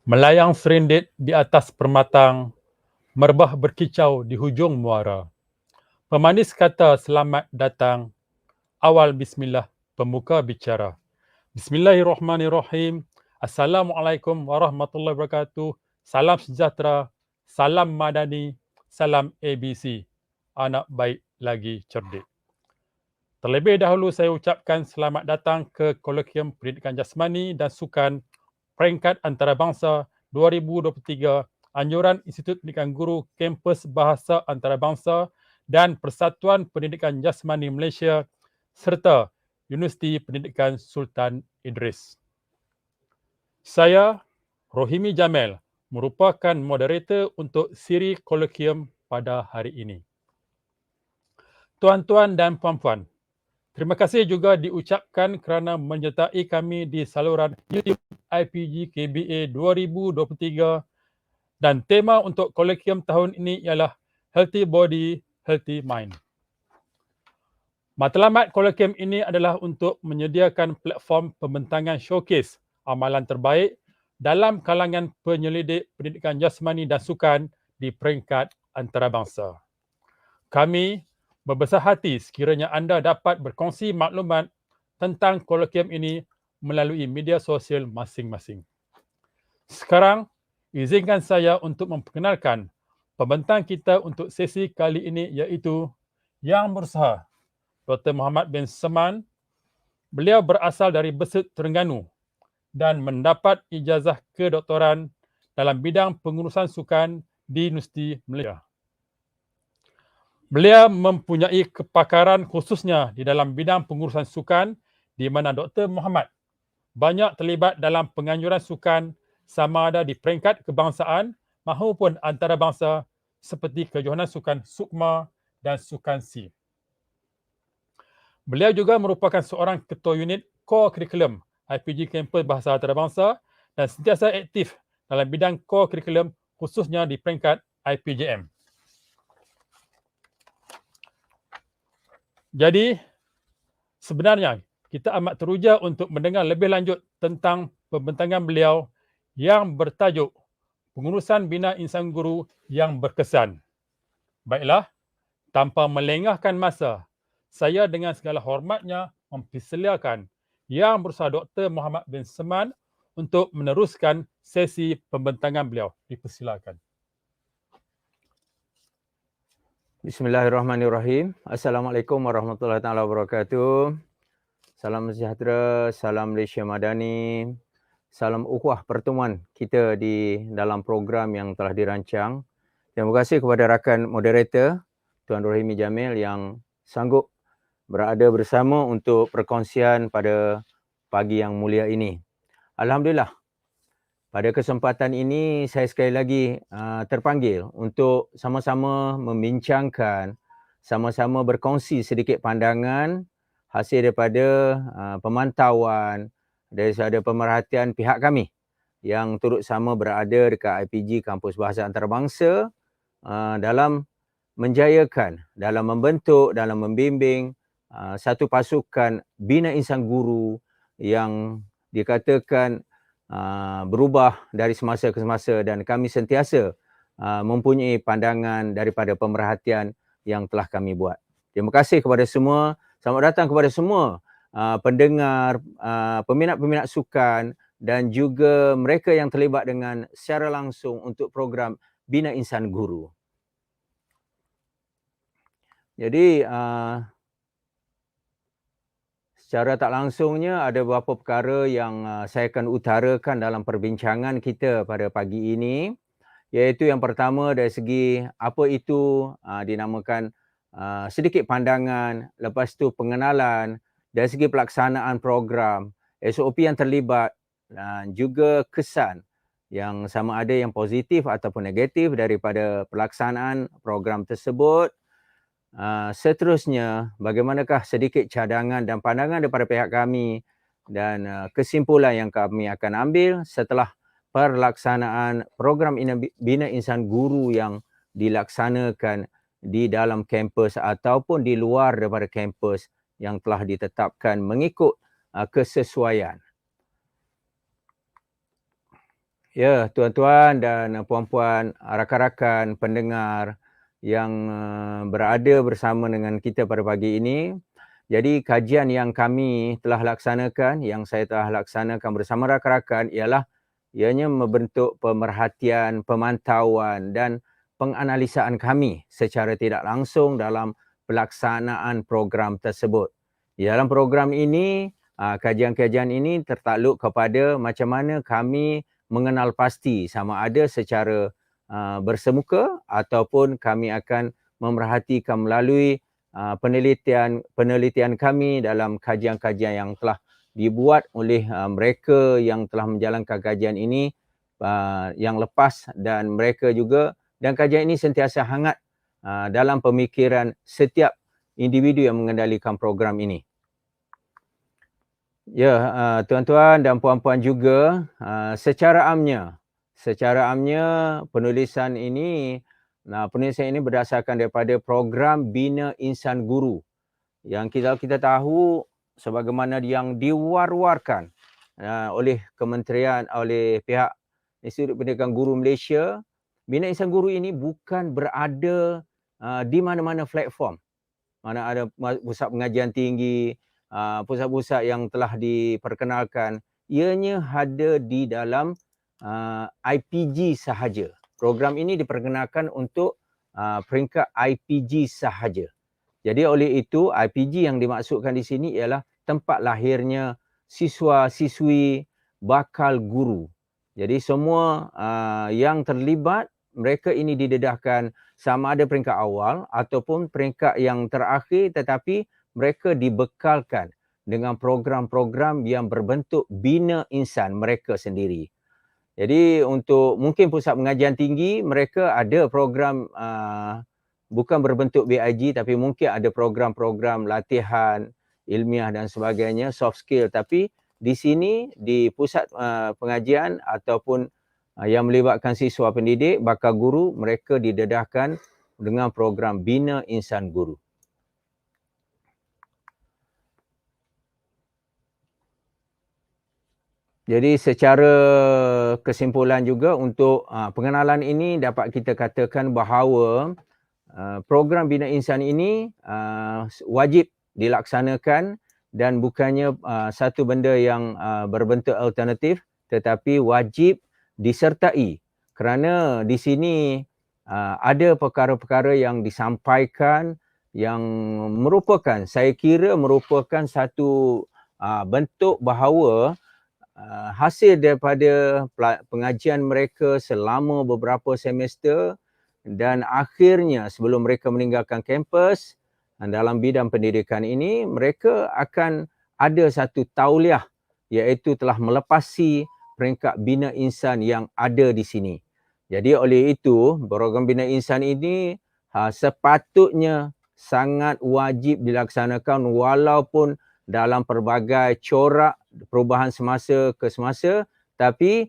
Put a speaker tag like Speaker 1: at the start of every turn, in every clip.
Speaker 1: Melayang serindit di atas permatang, merbah berkicau di hujung muara. Pemanis kata selamat datang, awal bismillah, pemuka bicara. Bismillahirrahmanirrahim. Assalamualaikum warahmatullahi wabarakatuh. Salam sejahtera, salam madani, salam ABC. Anak baik lagi cerdik. Terlebih dahulu saya ucapkan selamat datang ke Kolokium Pendidikan Jasmani dan Sukan Peringkat Antarabangsa 2023 Anjuran Institut Pendidikan Guru Kampus Bahasa Antarabangsa dan Persatuan Pendidikan Jasmani Malaysia serta Universiti Pendidikan Sultan Idris. Saya, Rohimi Jamil, merupakan moderator untuk siri kolokium pada hari ini. Tuan-tuan dan puan-puan, terima kasih juga diucapkan kerana menyertai kami di saluran YouTube IPG KBA 2023 dan tema untuk kolokium tahun ini ialah Healthy Body, Healthy Mind. Matlamat kolokium ini adalah untuk menyediakan platform pembentangan showcase amalan terbaik dalam kalangan penyelidik pendidikan jasmani dan sukan di peringkat antarabangsa. Kami berbesar hati sekiranya anda dapat berkongsi maklumat tentang kolokium ini melalui media sosial masing-masing. Sekarang, izinkan saya untuk memperkenalkan pembentang kita untuk sesi kali ini iaitu Yang Berusaha, Dr. Muhammad bin Seman. Beliau berasal dari Besut, Terengganu dan mendapat ijazah kedoktoran dalam bidang pengurusan sukan di Universiti Malaysia. Beliau mempunyai kepakaran khususnya di dalam bidang pengurusan sukan di mana Dr. Muhammad banyak terlibat dalam penganjuran sukan sama ada di peringkat kebangsaan maupun antarabangsa seperti kejohanan sukan Sukma dan Sukan C. Beliau juga merupakan seorang ketua unit core curriculum IPG Kampus Bahasa Antarabangsa dan sentiasa aktif dalam bidang core curriculum khususnya di peringkat IPJM. Jadi, sebenarnya kita amat teruja untuk mendengar lebih lanjut tentang pembentangan beliau yang bertajuk Pengurusan Bina Insan Guru yang Berkesan. Baiklah, tanpa melengahkan masa, saya dengan segala hormatnya mempersilakan Yang Berusaha Dr. Muhammad bin Seman untuk meneruskan sesi pembentangan beliau. Dipersilakan.
Speaker 2: Bismillahirrahmanirrahim. Assalamualaikum warahmatullahi wabarakatuh. Salam sejahtera, salam Malaysia Madani, salam ukhuwah pertemuan kita di dalam program yang telah dirancang. Terima kasih kepada rakan moderator Tuan Rohimi Jamil yang sanggup berada bersama untuk perkongsian pada pagi yang mulia ini. Alhamdulillah, pada kesempatan ini saya sekali lagi terpanggil untuk sama-sama membincangkan, sama-sama berkongsi sedikit pandangan hasil daripada pemantauan, daripada pemerhatian pihak kami yang turut sama berada dekat IPG Kampus Bahasa Antarabangsa dalam menjayakan, dalam membentuk, dalam membimbing satu pasukan bina insan guru yang dikatakan berubah dari semasa ke semasa dan kami sentiasa mempunyai pandangan daripada pemerhatian yang telah kami buat. Terima kasih kepada semua. Selamat datang kepada semua pendengar, peminat-peminat sukan dan juga mereka yang terlibat dengan secara langsung untuk program Bina Insan Guru. Jadi secara tak langsungnya ada beberapa perkara yang saya akan utarakan dalam perbincangan kita pada pagi ini, iaitu yang pertama dari segi apa itu dinamakan sedikit pandangan, lepas tu pengenalan, dari segi pelaksanaan program, SOP yang terlibat dan juga kesan yang sama ada yang positif ataupun negatif daripada pelaksanaan program tersebut. Seterusnya, bagaimanakah sedikit cadangan dan pandangan daripada pihak kami dan kesimpulan yang kami akan ambil setelah pelaksanaan program Bina Insan Guru yang dilaksanakan di dalam kampus ataupun di luar daripada kampus yang telah ditetapkan mengikut kesesuaian. Ya, tuan-tuan dan puan-puan, rakan-rakan pendengar yang berada bersama dengan kita pada pagi ini. Jadi kajian yang kami telah laksanakan, yang saya telah laksanakan bersama rakan-rakan ialah ianya membentuk pemerhatian, pemantauan dan penganalisaan kami secara tidak langsung dalam pelaksanaan program tersebut. Di dalam program ini, kajian-kajian ini tertakluk kepada macam mana kami mengenal pasti sama ada secara bersemuka ataupun kami akan memerhatikan melalui penelitian kami dalam kajian-kajian yang telah dibuat oleh mereka yang telah menjalankan kajian ini yang lepas, dan mereka juga, dan kajian ini sentiasa hangat dalam pemikiran setiap individu yang mengendalikan program ini. Ya, tuan-tuan dan puan-puan juga, secara amnya penulisan ini berdasarkan daripada program Bina Insan Guru yang kita tahu sebagaimana yang diwar-warkan oleh kementerian, oleh pihak Institut Pendidikan Guru Malaysia. Bina Insan Guru ini bukan berada di mana-mana platform. Mana ada pusat pengajian tinggi, pusat-pusat yang telah diperkenalkan, ianya ada di dalam IPG sahaja. Program ini diperkenalkan untuk peringkat IPG sahaja. Jadi oleh itu, IPG yang dimaksudkan di sini ialah tempat lahirnya siswa-siswi bakal guru. Jadi semua yang terlibat, mereka ini didedahkan sama ada peringkat awal ataupun peringkat yang terakhir, tetapi mereka dibekalkan dengan program-program yang berbentuk bina insan mereka sendiri. Jadi untuk mungkin pusat pengajian tinggi, mereka ada program bukan berbentuk BIG, tapi mungkin ada program-program latihan ilmiah dan sebagainya, soft skill. Tapi di sini, di pusat pengajian ataupun yang melibatkan siswa pendidik, bakal guru, mereka didedahkan dengan program Bina Insan Guru. Jadi secara kesimpulan juga untuk pengenalan ini dapat kita katakan bahawa program Bina Insan ini wajib dilaksanakan dan bukannya satu benda yang berbentuk alternatif, tetapi wajib disertai kerana di sini ada perkara-perkara yang disampaikan yang merupakan, saya kira merupakan satu bentuk bahawa hasil daripada pengajian mereka selama beberapa semester dan akhirnya sebelum mereka meninggalkan kampus dalam bidang pendidikan ini, mereka akan ada satu tauliah, iaitu telah melepasi peringkat bina insan yang ada di sini. Jadi oleh itu, program bina insan ini sepatutnya sangat wajib dilaksanakan walaupun dalam pelbagai corak perubahan semasa ke semasa, tapi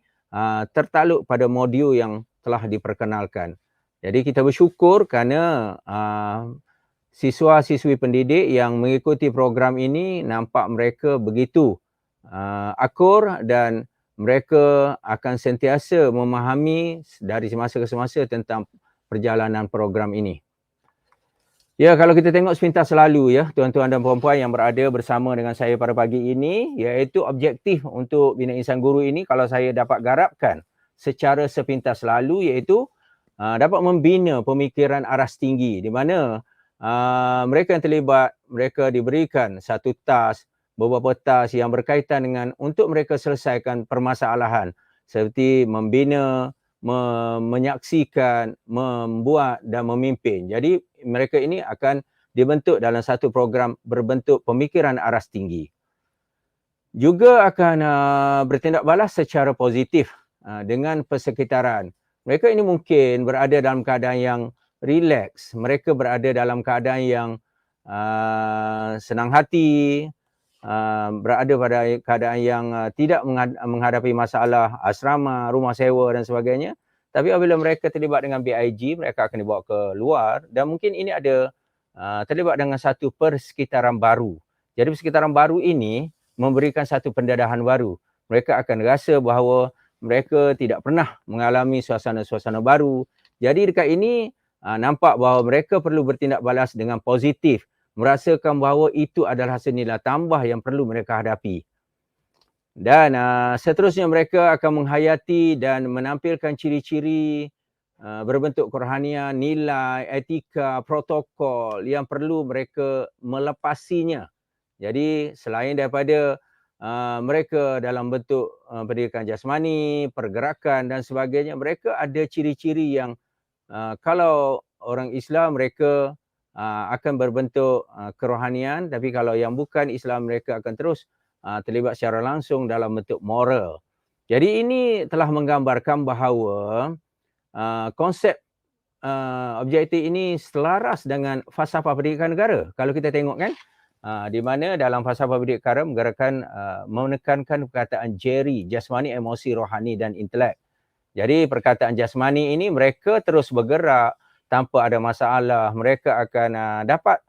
Speaker 2: tertakluk pada modul yang telah diperkenalkan. Jadi kita bersyukur kerana siswa-siswi pendidik yang mengikuti program ini nampak mereka begitu akur dan mereka akan sentiasa memahami dari semasa ke semasa tentang perjalanan program ini. Ya, kalau kita tengok sepintas selalu ya, tuan-tuan dan puan-puan yang berada bersama dengan saya pada pagi ini, iaitu objektif untuk Bina Insan Guru ini kalau saya dapat garapkan secara sepintas selalu, iaitu dapat membina pemikiran aras tinggi di mana mereka yang terlibat, mereka diberikan satu task, beberapa task yang berkaitan dengan untuk mereka selesaikan permasalahan seperti membina, menyaksikan, membuat dan memimpin. Jadi mereka ini akan dibentuk dalam satu program berbentuk pemikiran aras tinggi. Juga akan bertindak balas secara positif dengan persekitaran. Mereka ini mungkin berada dalam keadaan yang relax, mereka berada dalam keadaan yang senang hati, berada pada keadaan yang tidak menghadapi masalah asrama, rumah sewa dan sebagainya. Tapi apabila mereka terlibat dengan BIG, mereka akan dibawa ke luar dan mungkin ini ada terlibat dengan satu persekitaran baru. Jadi persekitaran baru ini memberikan satu pendedahan baru. Mereka akan rasa bahawa mereka tidak pernah mengalami suasana-suasana baru. Jadi dekat ini nampak bahawa mereka perlu bertindak balas dengan positif, merasakan bahawa itu adalah senilai tambah yang perlu mereka hadapi. Dan seterusnya mereka akan menghayati dan menampilkan ciri-ciri berbentuk kerohanian, nilai, etika, protokol yang perlu mereka melepasinya. Jadi selain daripada mereka dalam bentuk pendidikan jasmani, pergerakan dan sebagainya, mereka ada ciri-ciri yang kalau orang Islam mereka akan berbentuk kerohanian, tapi kalau yang bukan Islam mereka akan terus terlibat secara langsung dalam bentuk moral. Jadi ini telah menggambarkan bahawa konsep objektif ini selaras dengan falsafah pendidikan negara. Kalau kita tengok kan, di mana dalam falsafah pendidikan negara menekankan perkataan jeri, jasmani, emosi, rohani dan intelek. Jadi perkataan jasmani ini mereka terus bergerak tanpa ada masalah. Mereka akan dapat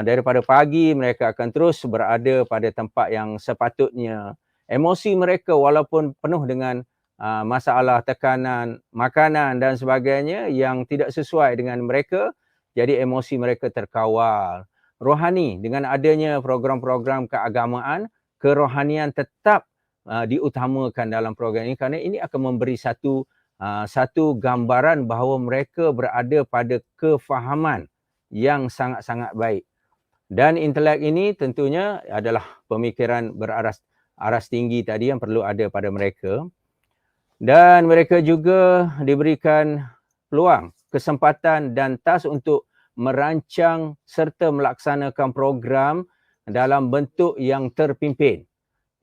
Speaker 2: daripada pagi mereka akan terus berada pada tempat yang sepatutnya. Emosi mereka walaupun penuh dengan masalah tekanan makanan dan sebagainya yang tidak sesuai dengan mereka, jadi emosi mereka terkawal. Rohani, dengan adanya program-program keagamaan, kerohanian tetap diutamakan dalam program ini kerana ini akan memberi satu gambaran bahawa mereka berada pada kefahaman yang sangat-sangat baik. Dan intelek ini tentunya adalah pemikiran aras tinggi tadi yang perlu ada pada mereka. Dan mereka juga diberikan peluang, kesempatan dan task untuk merancang serta melaksanakan program dalam bentuk yang terpimpin.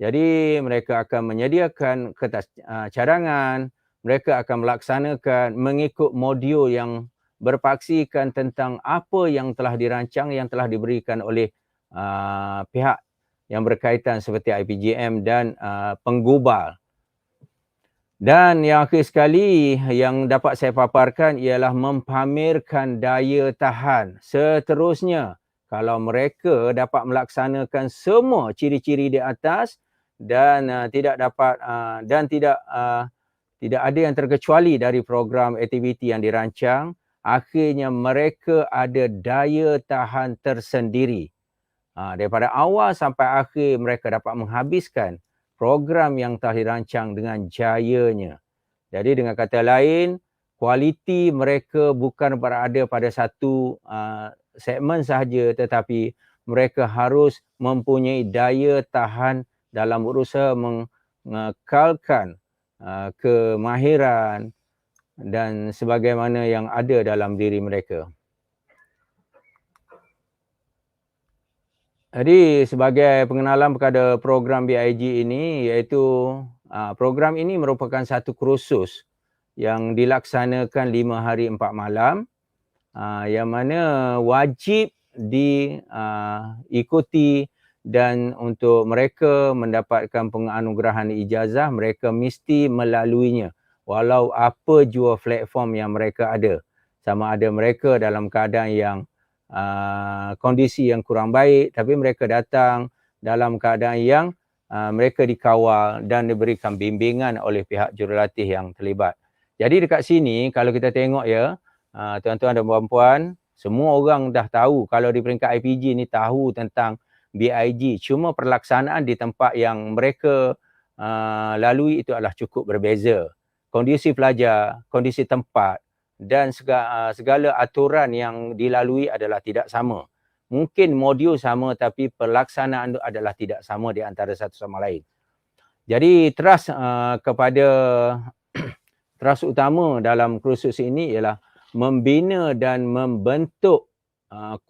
Speaker 2: Jadi mereka akan menyediakan kertas cadangan, mereka akan melaksanakan mengikut modul yang berpaksikan tentang apa yang telah dirancang, yang telah diberikan oleh pihak yang berkaitan seperti IPGM dan penggubal. Dan yang akhir sekali yang dapat saya paparkan ialah mempamerkan daya tahan. Seterusnya, kalau mereka dapat melaksanakan semua ciri-ciri di atas dan tidak ada yang terkecuali dari program aktiviti yang dirancang, akhirnya mereka ada daya tahan tersendiri. Daripada awal sampai akhir mereka dapat menghabiskan program yang telah dirancang dengan jayanya. Jadi dengan kata lain, kualiti mereka bukan berada pada satu segmen sahaja, tetapi mereka harus mempunyai daya tahan dalam berusaha mengekalkan kemahiran dan sebagaimana yang ada dalam diri mereka. Jadi sebagai pengenalan kepada program BIG ini, iaitu program ini merupakan satu kursus yang dilaksanakan 5 hari 4 malam yang mana wajib diikuti dan untuk mereka mendapatkan penganugerahan ijazah mereka mesti melaluinya walau apa jua platform yang mereka ada. Sama ada mereka dalam keadaan yang kondisi yang kurang baik tapi mereka datang dalam keadaan yang mereka dikawal dan diberikan bimbingan oleh pihak jurulatih yang terlibat. Jadi dekat sini kalau kita tengok ya, tuan-tuan dan puan-puan, semua orang dah tahu kalau di peringkat IPG ni tahu tentang BIG. Cuma pelaksanaan di tempat yang mereka lalui itu adalah cukup berbeza. Kondisi pelajar, kondisi tempat dan segala aturan yang dilalui adalah tidak sama. Mungkin modul sama tapi pelaksanaan itu adalah tidak sama di antara satu sama lain. Jadi trust utama dalam kursus ini ialah membina dan membentuk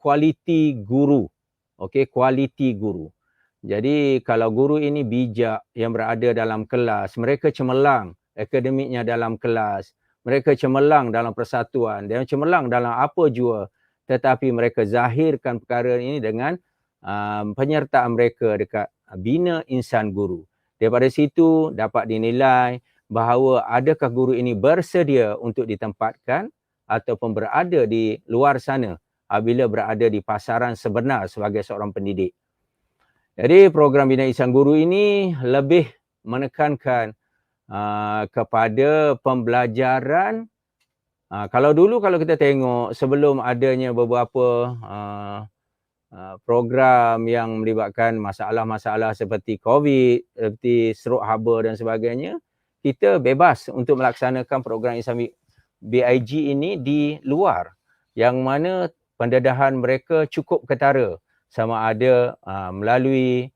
Speaker 2: kualiti guru. Okey, kualiti guru. Jadi kalau guru ini bijak yang berada dalam kelas, mereka cemerlang akademiknya dalam kelas, mereka cemerlang dalam persatuan, dan cemerlang dalam apa jua, tetapi mereka zahirkan perkara ini dengan penyertaan mereka dekat bina insan guru. Daripada situ dapat dinilai bahawa adakah guru ini bersedia untuk ditempatkan ataupun berada di luar sana apabila berada di pasaran sebenar sebagai seorang pendidik. Jadi program Bina Insan Guru ini lebih menekankan kepada pembelajaran. Kalau dulu kalau kita tengok sebelum adanya beberapa program yang melibatkan masalah-masalah seperti COVID, seperti stroke haba dan sebagainya, kita bebas untuk melaksanakan program Islamic BIG ini di luar, yang mana pendedahan mereka cukup ketara, sama ada melalui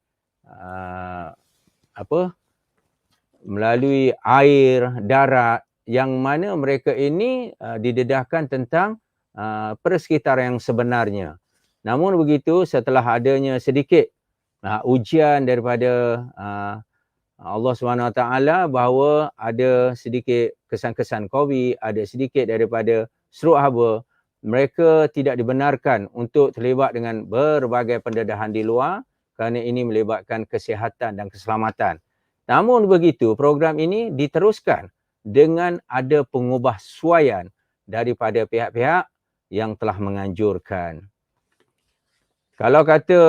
Speaker 2: melalui air, darat, yang mana mereka ini didedahkan tentang persekitaran yang sebenarnya. Namun begitu, setelah adanya sedikit ujian daripada Allah SWT bahawa ada sedikit kesan-kesan COVID, ada sedikit daripada stroke haba, mereka tidak dibenarkan untuk terlibat dengan berbagai pendedahan di luar kerana ini melibatkan kesihatan dan keselamatan. Namun begitu, program ini diteruskan dengan ada pengubahsuaian daripada pihak-pihak yang telah menganjurkan. Kalau kata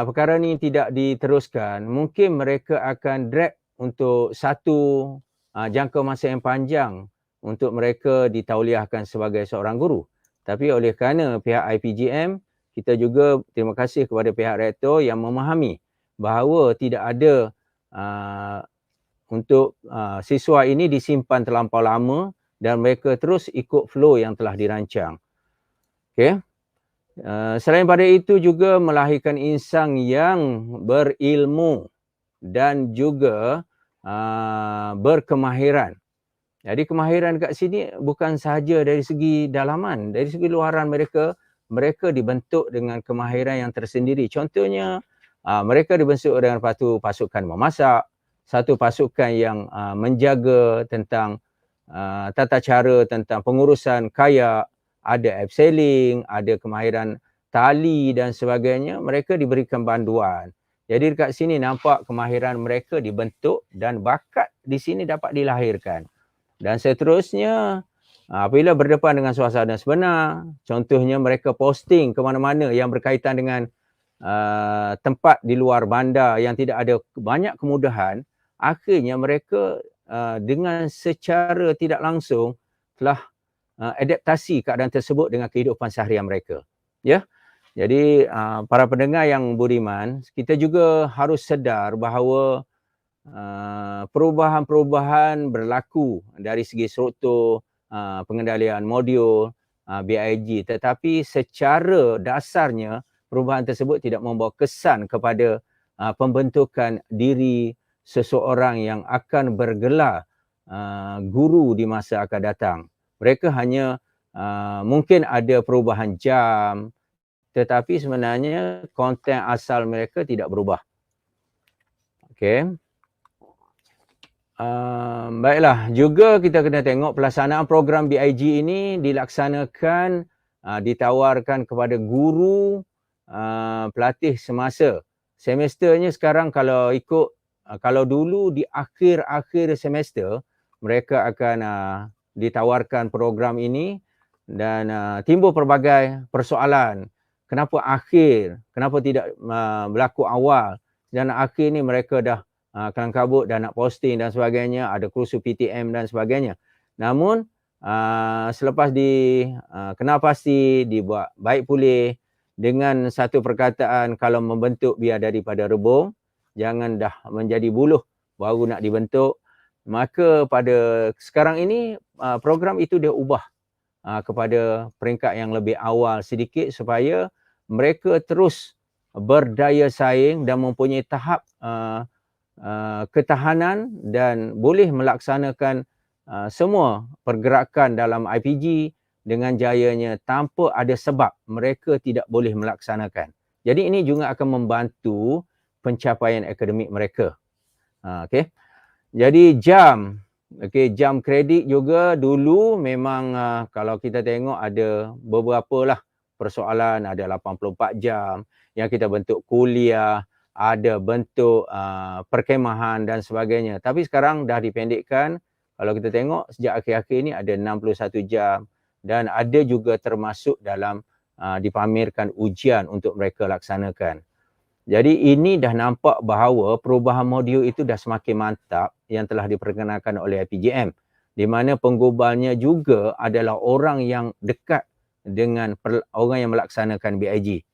Speaker 2: perkara ni tidak diteruskan, mungkin mereka akan drag untuk satu jangka masa yang panjang untuk mereka ditauliahkan sebagai seorang guru. Tapi oleh kerana pihak IPGM, kita juga terima kasih kepada pihak rektor yang memahami bahawa tidak ada untuk siswa ini disimpan terlampau lama dan mereka terus ikut flow yang telah dirancang. Okay. Selain pada itu juga melahirkan insan yang berilmu dan juga berkemahiran. Jadi kemahiran kat sini bukan sahaja dari segi dalaman, dari segi luaran mereka dibentuk dengan kemahiran yang tersendiri. Contohnya mereka dibentuk dengan satu pasukan memasak, satu pasukan yang menjaga tentang tata cara tentang pengurusan kayak, ada abseiling, ada kemahiran tali dan sebagainya, mereka diberikan banduan. Jadi dekat sini nampak kemahiran mereka dibentuk dan bakat di sini dapat dilahirkan. Dan seterusnya, apabila berdepan dengan suasana sebenar, contohnya mereka posting ke mana-mana yang berkaitan dengan tempat di luar bandar yang tidak ada banyak kemudahan, akhirnya mereka dengan secara tidak langsung telah adaptasi keadaan tersebut dengan kehidupan seharian mereka. Ya. Jadi para pendengar yang budiman, kita juga harus sedar bahawa perubahan-perubahan berlaku dari segi struktur pengendalian modul BIG, tetapi secara dasarnya perubahan tersebut tidak membawa kesan kepada pembentukan diri seseorang yang akan bergelar guru di masa akan datang. Mereka hanya mungkin ada perubahan jam, tetapi sebenarnya konten asal mereka tidak berubah. Okey. Baiklah, juga kita kena tengok pelaksanaan program BIG ini dilaksanakan, ditawarkan kepada guru pelatih semasa. Semesternya sekarang kalau ikut, kalau dulu di akhir-akhir semester, mereka akan ditawarkan program ini dan timbul pelbagai persoalan. Kenapa akhir? Kenapa tidak berlaku awal? Dan akhir ni mereka dah kelang kabut dan nak posting dan sebagainya, ada kursus PTM dan sebagainya. Namun selepas kenal pasti, dibuat baik pulih dengan satu perkataan, kalau membentuk biar daripada rebung, jangan dah menjadi buluh baru nak dibentuk. Maka pada sekarang ini program itu dia ubah kepada peringkat yang lebih awal sedikit supaya mereka terus berdaya saing dan mempunyai tahap ketahanan dan boleh melaksanakan semua pergerakan dalam IPG dengan jayanya tanpa ada sebab mereka tidak boleh melaksanakan. Jadi ini juga akan membantu pencapaian akademik mereka. Okey. Jadi jam kredit juga dulu memang kalau kita tengok ada beberapa lah persoalan, ada 84 jam yang kita bentuk kuliah, ada bentuk perkemahan dan sebagainya. Tapi sekarang dah dipendekkan, kalau kita tengok sejak akhir-akhir ini ada 61 jam dan ada juga termasuk dalam dipamerkan ujian untuk mereka laksanakan. Jadi ini dah nampak bahawa perubahan modul itu dah semakin mantap yang telah diperkenalkan oleh IPJM, di mana penggubalnya juga adalah orang yang dekat dengan orang yang melaksanakan BIG.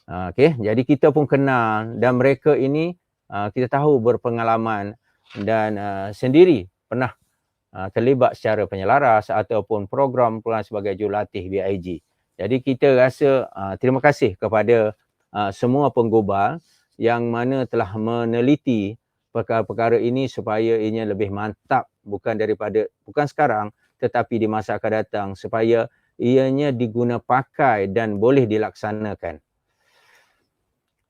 Speaker 2: Okey, jadi kita pun kenal dan mereka ini kita tahu berpengalaman dan sendiri pernah terlibat secara penyelaras ataupun program sebagai jurulatih BIG. Jadi kita rasa terima kasih kepada semua penggubal yang mana telah meneliti perkara-perkara ini supaya ianya lebih mantap bukan sekarang tetapi di masa akan datang supaya ianya diguna pakai dan boleh dilaksanakan.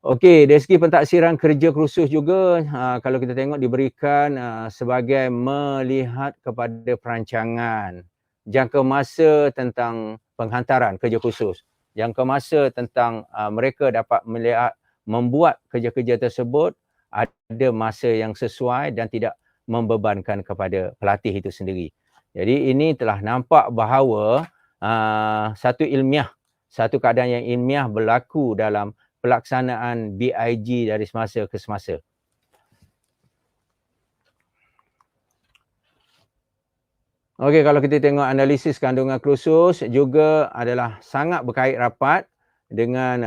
Speaker 2: Okey, dari segi pentaksiran kerja khusus juga kalau kita tengok diberikan sebagai melihat kepada perancangan, jangka masa tentang penghantaran kerja khusus, jangka masa tentang mereka dapat melihat membuat kerja-kerja tersebut ada masa yang sesuai dan tidak membebankan kepada pelatih itu sendiri. Jadi ini telah nampak bahawa satu keadaan yang ilmiah berlaku dalam pelaksanaan BIG dari semasa ke semasa. Okey, kalau kita tengok analisis kandungan khusus juga adalah sangat berkait rapat dengan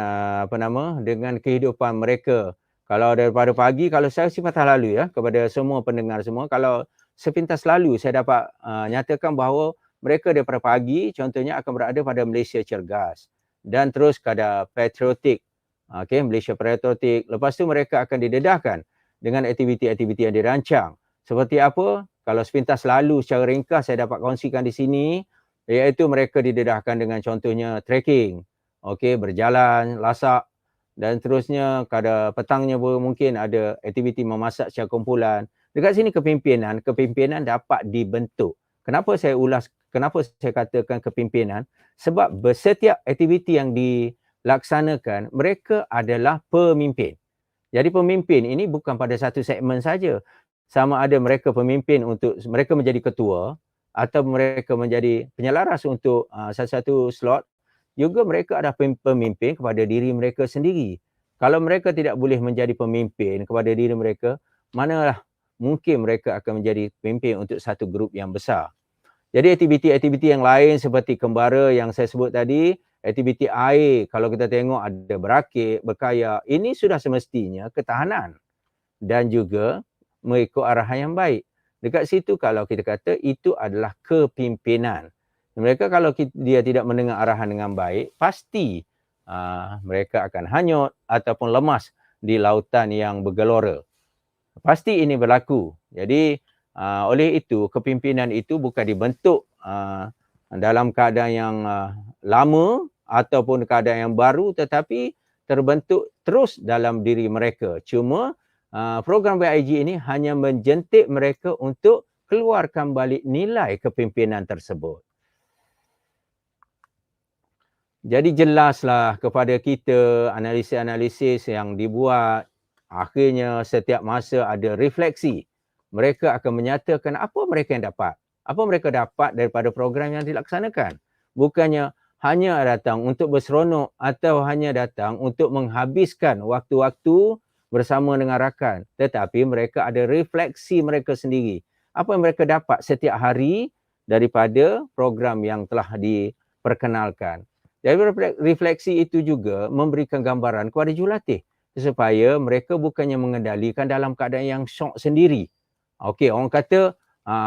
Speaker 2: dengan kehidupan mereka. Kalau daripada pagi, kalau saya sepatah lalu ya kepada semua pendengar semua, kalau sepintas lalu saya dapat nyatakan bahawa mereka daripada pagi contohnya akan berada pada Malaysia Cergas dan terus kepada patriotik. Okey, Malaysia Patriotik. Lepas tu mereka akan didedahkan dengan aktiviti-aktiviti yang dirancang. Seperti apa? Kalau sepintas lalu secara ringkas saya dapat kongsikan di sini, iaitu mereka didedahkan dengan contohnya trekking, okey, berjalan, lasak dan terusnya pada petangnya pun mungkin ada aktiviti memasak secara kumpulan. Dekat sini kepimpinan dapat dibentuk. Kenapa saya katakan kepimpinan? Sebab setiap aktiviti yang dilaksanakan, mereka adalah pemimpin. Jadi pemimpin ini bukan pada satu segmen saja. Sama ada mereka pemimpin untuk mereka menjadi ketua atau mereka menjadi penyelaras untuk satu-satu slot, juga mereka adalah pemimpin kepada diri mereka sendiri. Kalau mereka tidak boleh menjadi pemimpin kepada diri mereka, manalah mungkin mereka akan menjadi pemimpin untuk satu grup yang besar. Jadi aktiviti-aktiviti yang lain seperti kembara yang saya sebut tadi, aktiviti air, kalau kita tengok ada berakit, berkayak, ini sudah semestinya ketahanan dan juga mengikut arahan yang baik. Dekat situ kalau kita kata itu adalah kepimpinan. Mereka kalau dia tidak mendengar arahan dengan baik, pasti mereka akan hanyut ataupun lemas di lautan yang bergelora. Pasti ini berlaku. Jadi oleh itu kepimpinan itu bukan dibentuk dalam keadaan yang lama ataupun keadaan yang baru tetapi terbentuk terus dalam diri mereka. Cuma program BIG ini hanya menjentik mereka untuk keluarkan balik nilai kepimpinan tersebut. Jadi jelaslah kepada kita analisis-analisis yang dibuat, akhirnya setiap masa ada refleksi. Mereka akan menyatakan apa mereka yang dapat. Apa mereka dapat daripada program yang dilaksanakan. Bukannya hanya datang untuk berseronok atau hanya datang untuk menghabiskan waktu-waktu bersama dengan rakan. Tetapi mereka ada refleksi mereka sendiri. Apa yang mereka dapat setiap hari daripada program yang telah diperkenalkan. Dari refleksi itu juga memberikan gambaran kepada jurulatih supaya mereka bukannya mengendalikan dalam keadaan yang syok sendiri. Okey, orang kata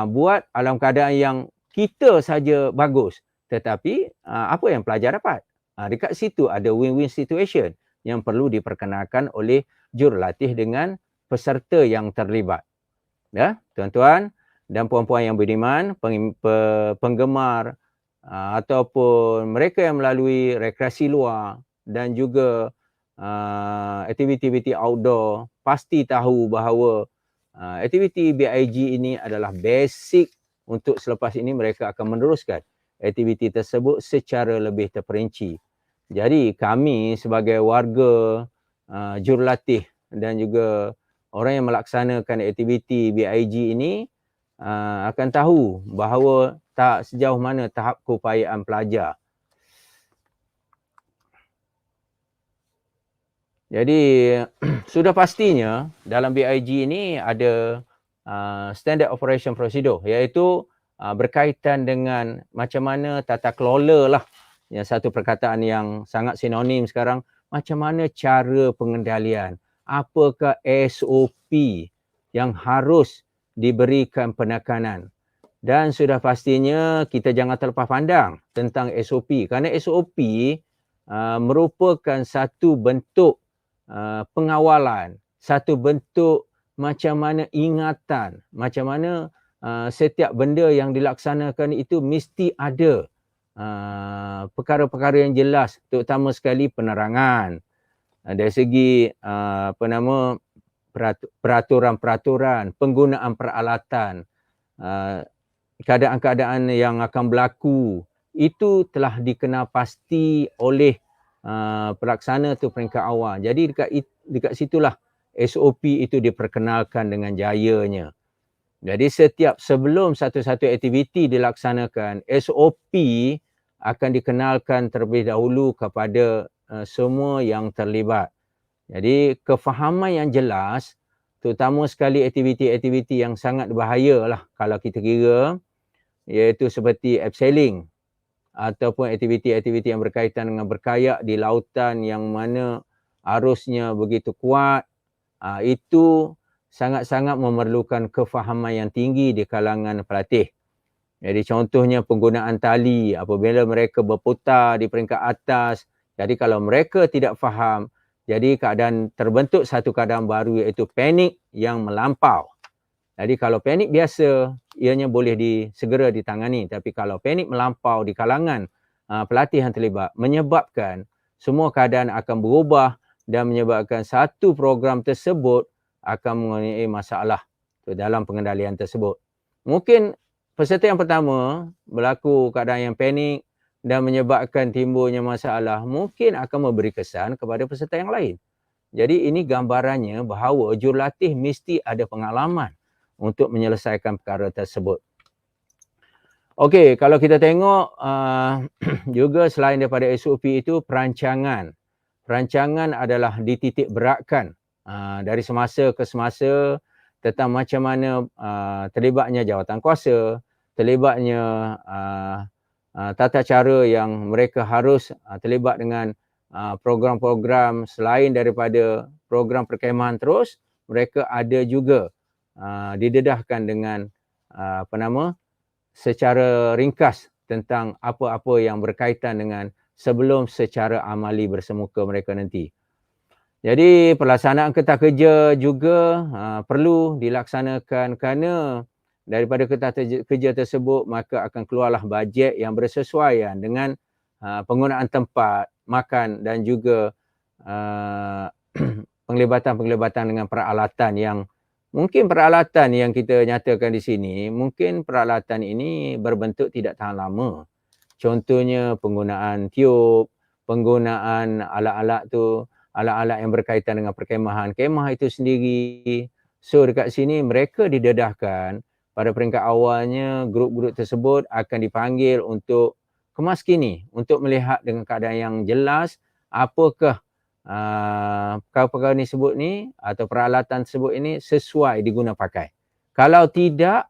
Speaker 2: buat dalam keadaan yang kita saja bagus. Tetapi apa yang pelajar dapat? Dekat situ ada win-win situation yang perlu diperkenalkan oleh jurulatih dengan peserta yang terlibat. Ya, tuan-tuan dan puan-puan yang beriman, penggemar ataupun mereka yang melalui rekreasi luar dan juga aktiviti-aktiviti outdoor pasti tahu bahawa aktiviti BIG ini adalah basic untuk selepas ini mereka akan meneruskan aktiviti tersebut secara lebih terperinci. Jadi kami sebagai warga jurulatih dan juga orang yang melaksanakan aktiviti BIG ini akan tahu bahawa sejauh mana tahap keupayaan pelajar. Jadi sudah pastinya dalam BIG ini ada Standard Operation Procedure, iaitu berkaitan dengan macam mana tata kelola lah. Yang satu perkataan yang sangat sinonim sekarang, macam mana cara pengendalian, apakah SOP yang harus diberikan penekanan. Dan sudah pastinya kita jangan terlepas pandang tentang SOP, kerana SOP merupakan satu bentuk pengawalan, satu bentuk macam mana ingatan, macam mana setiap benda yang dilaksanakan itu mesti ada perkara-perkara yang jelas, terutama sekali penerangan. Dari segi peraturan-peraturan, penggunaan peralatan, keadaan-keadaan yang akan berlaku, itu telah dikenal pasti oleh pelaksana tu peringkat awal. Jadi dekat situlah SOP itu diperkenalkan dengan jayanya. Jadi sebelum satu-satu aktiviti dilaksanakan, SOP akan dikenalkan terlebih dahulu kepada semua yang terlibat. Jadi kefahaman yang jelas, terutama sekali aktiviti-aktiviti yang sangat berbahaya lah kalau kita kira, iaitu seperti abseiling ataupun aktiviti-aktiviti yang berkaitan dengan berkayak di lautan yang mana arusnya begitu kuat, itu sangat-sangat memerlukan kefahaman yang tinggi di kalangan pelatih. Jadi contohnya penggunaan tali apabila mereka berputar di peringkat atas. Jadi kalau mereka tidak faham, jadi terbentuk satu keadaan baru, iaitu panik yang melampau. Jadi kalau panik biasa, ianya boleh segera ditangani. Tapi kalau panik melampau di kalangan pelatih yang terlibat, menyebabkan semua keadaan akan berubah dan menyebabkan satu program tersebut akan mengalami masalah dalam pengendalian tersebut. Mungkin peserta yang pertama berlaku keadaan yang panik dan menyebabkan timbulnya masalah, mungkin akan memberi kesan kepada peserta yang lain. Jadi ini gambarannya bahawa jurulatih mesti ada pengalaman untuk menyelesaikan perkara tersebut. Okey, kalau kita tengok juga selain daripada SOP itu, perancangan. Perancangan adalah dititik beratkan dari semasa ke semasa tentang macam mana terlibatnya jawatan kuasa, terlibatnya tata cara yang mereka harus terlibat dengan program-program selain daripada program perkhemahan terus, mereka ada juga didedahkan dengan secara ringkas tentang apa-apa yang berkaitan dengan sebelum secara amali bersemuka mereka nanti. Jadi pelaksanaan kertas kerja juga perlu dilaksanakan, kerana daripada kertas kerja tersebut maka akan keluarlah bajet yang bersesuaian dengan penggunaan tempat, makan dan juga penglibatan-penglibatan dengan peralatan yang mungkin peralatan yang kita nyatakan di sini, mungkin peralatan ini berbentuk tidak tahan lama. Contohnya penggunaan tiup, penggunaan alat-alat yang berkaitan dengan perkhemahan, kemah itu sendiri. So dekat sini mereka didedahkan pada peringkat awalnya, grup-grup tersebut akan dipanggil untuk kemaskini, untuk melihat dengan keadaan yang jelas apakah perkara-perkara ni sebut ni atau peralatan tersebut ini sesuai diguna pakai. Kalau tidak,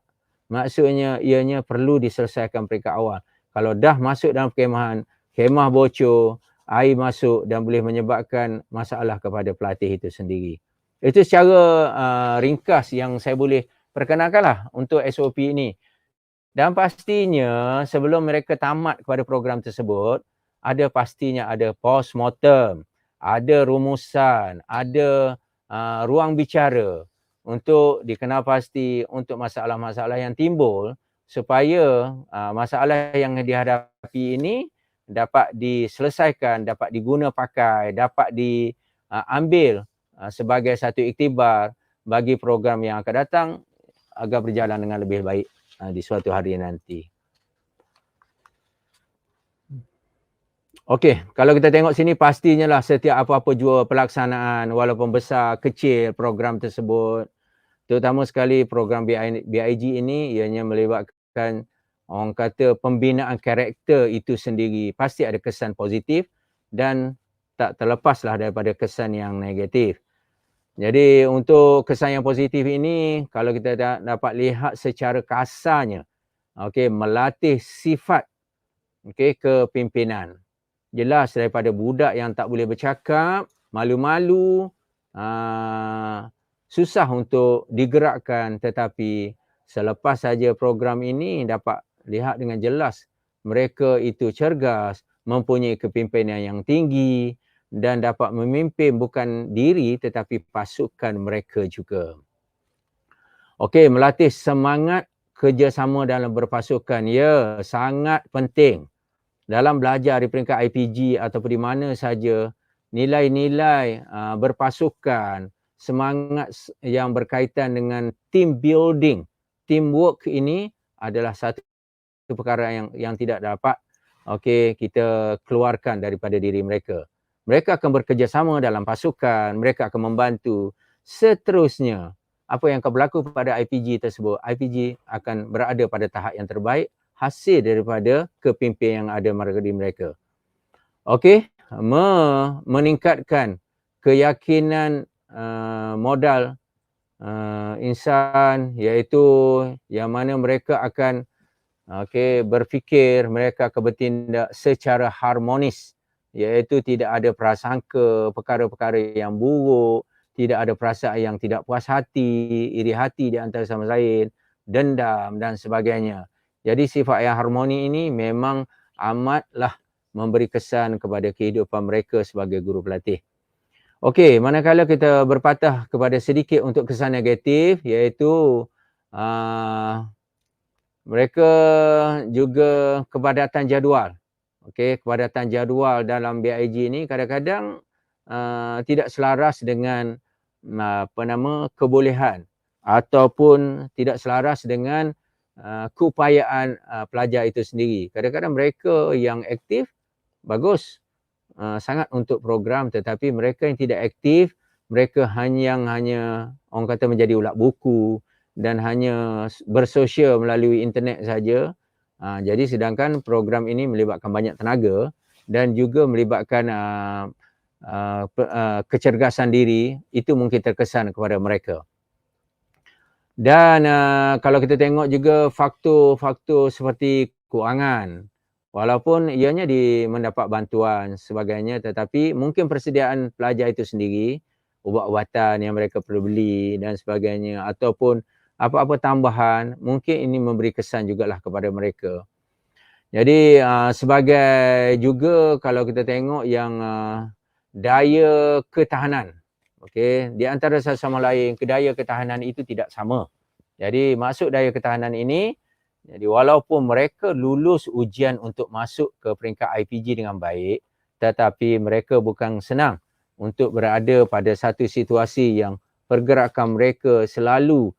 Speaker 2: maksudnya ianya perlu diselesaikan peringkat awal. Kalau dah masuk dalam perkhemahan, khemah bocor, air masuk dan boleh menyebabkan masalah kepada pelatih itu sendiri. Itu secara ringkas yang saya boleh perkenalkanlah untuk SOP ini. Dan pastinya sebelum mereka tamat kepada program tersebut, pastinya ada post-mortem, ada rumusan, ada ruang bicara untuk dikenal pasti untuk masalah-masalah yang timbul, supaya masalah yang dihadapi ini dapat diselesaikan, dapat diguna pakai, dapat diambil sebagai satu iktibar bagi program yang akan datang agar berjalan dengan lebih baik di suatu hari nanti. Okey, kalau kita tengok sini, pastinya lah setiap apa-apa jua pelaksanaan walaupun besar kecil program tersebut, terutama sekali program BIG ini, ianya melibatkan orang kata pembinaan karakter itu sendiri, pasti ada kesan positif dan tak terlepaslah daripada kesan yang negatif. Jadi untuk kesan yang positif ini, kalau kita dapat lihat secara kasarnya, melatih sifat kepimpinan. Jelas daripada budak yang tak boleh bercakap, malu-malu, susah untuk digerakkan, tetapi selepas saja program ini dapat lihat dengan jelas mereka itu cergas, mempunyai kepimpinan yang tinggi dan dapat memimpin bukan diri tetapi pasukan mereka juga. Okey, melatih semangat kerjasama dalam berpasukan. Ya, sangat penting. Dalam belajar di peringkat IPG ataupun di mana saja, nilai-nilai berpasukan, semangat yang berkaitan dengan team building, teamwork ini adalah satu perkara yang tidak dapat kita keluarkan daripada diri mereka. Mereka akan bekerjasama dalam pasukan, mereka akan membantu. Seterusnya, apa yang akan berlaku pada IPG tersebut, IPG akan berada pada tahap yang terbaik hasil daripada kepimpinan yang ada di mereka. Okey, meningkatkan keyakinan modal insan, iaitu yang mana mereka akan berfikir, mereka akan bertindak secara harmonis, iaitu tidak ada prasangka, perkara-perkara yang buruk, tidak ada perasaan yang tidak puas hati, iri hati di antara sama lain, dendam dan sebagainya. Jadi sifat yang harmoni ini memang amatlah memberi kesan kepada kehidupan mereka sebagai guru pelatih. Okey, manakala kita berpatah kepada sedikit untuk kesan negatif, iaitu mereka juga kepadatan jadual. Kepadatan jadual dalam BIG ni kadang-kadang tidak selaras dengan kebolehan ataupun tidak selaras dengan keupayaan pelajar itu sendiri. Kadang-kadang mereka yang aktif bagus sangat untuk program, tetapi mereka yang tidak aktif, mereka hanya orang kata menjadi ulat buku dan hanya bersosial melalui internet saja. Jadi sedangkan program ini melibatkan banyak tenaga dan juga melibatkan kecergasan diri, itu mungkin terkesan kepada mereka. Dan kalau kita tengok juga faktor-faktor seperti kewangan, walaupun ianya mendapat bantuan sebagainya, tetapi mungkin persediaan pelajar itu sendiri, ubat-ubatan yang mereka perlu beli dan sebagainya, ataupun apa-apa tambahan, mungkin ini memberi kesan jugalah kepada mereka. Jadi sebagai juga kalau kita tengok yang daya ketahanan, di antara satu sama lain, daya ketahanan itu tidak sama. Jadi maksud daya ketahanan ini, jadi walaupun mereka lulus ujian untuk masuk ke peringkat IPG dengan baik, tetapi mereka bukan senang untuk berada pada satu situasi yang pergerakan mereka selalu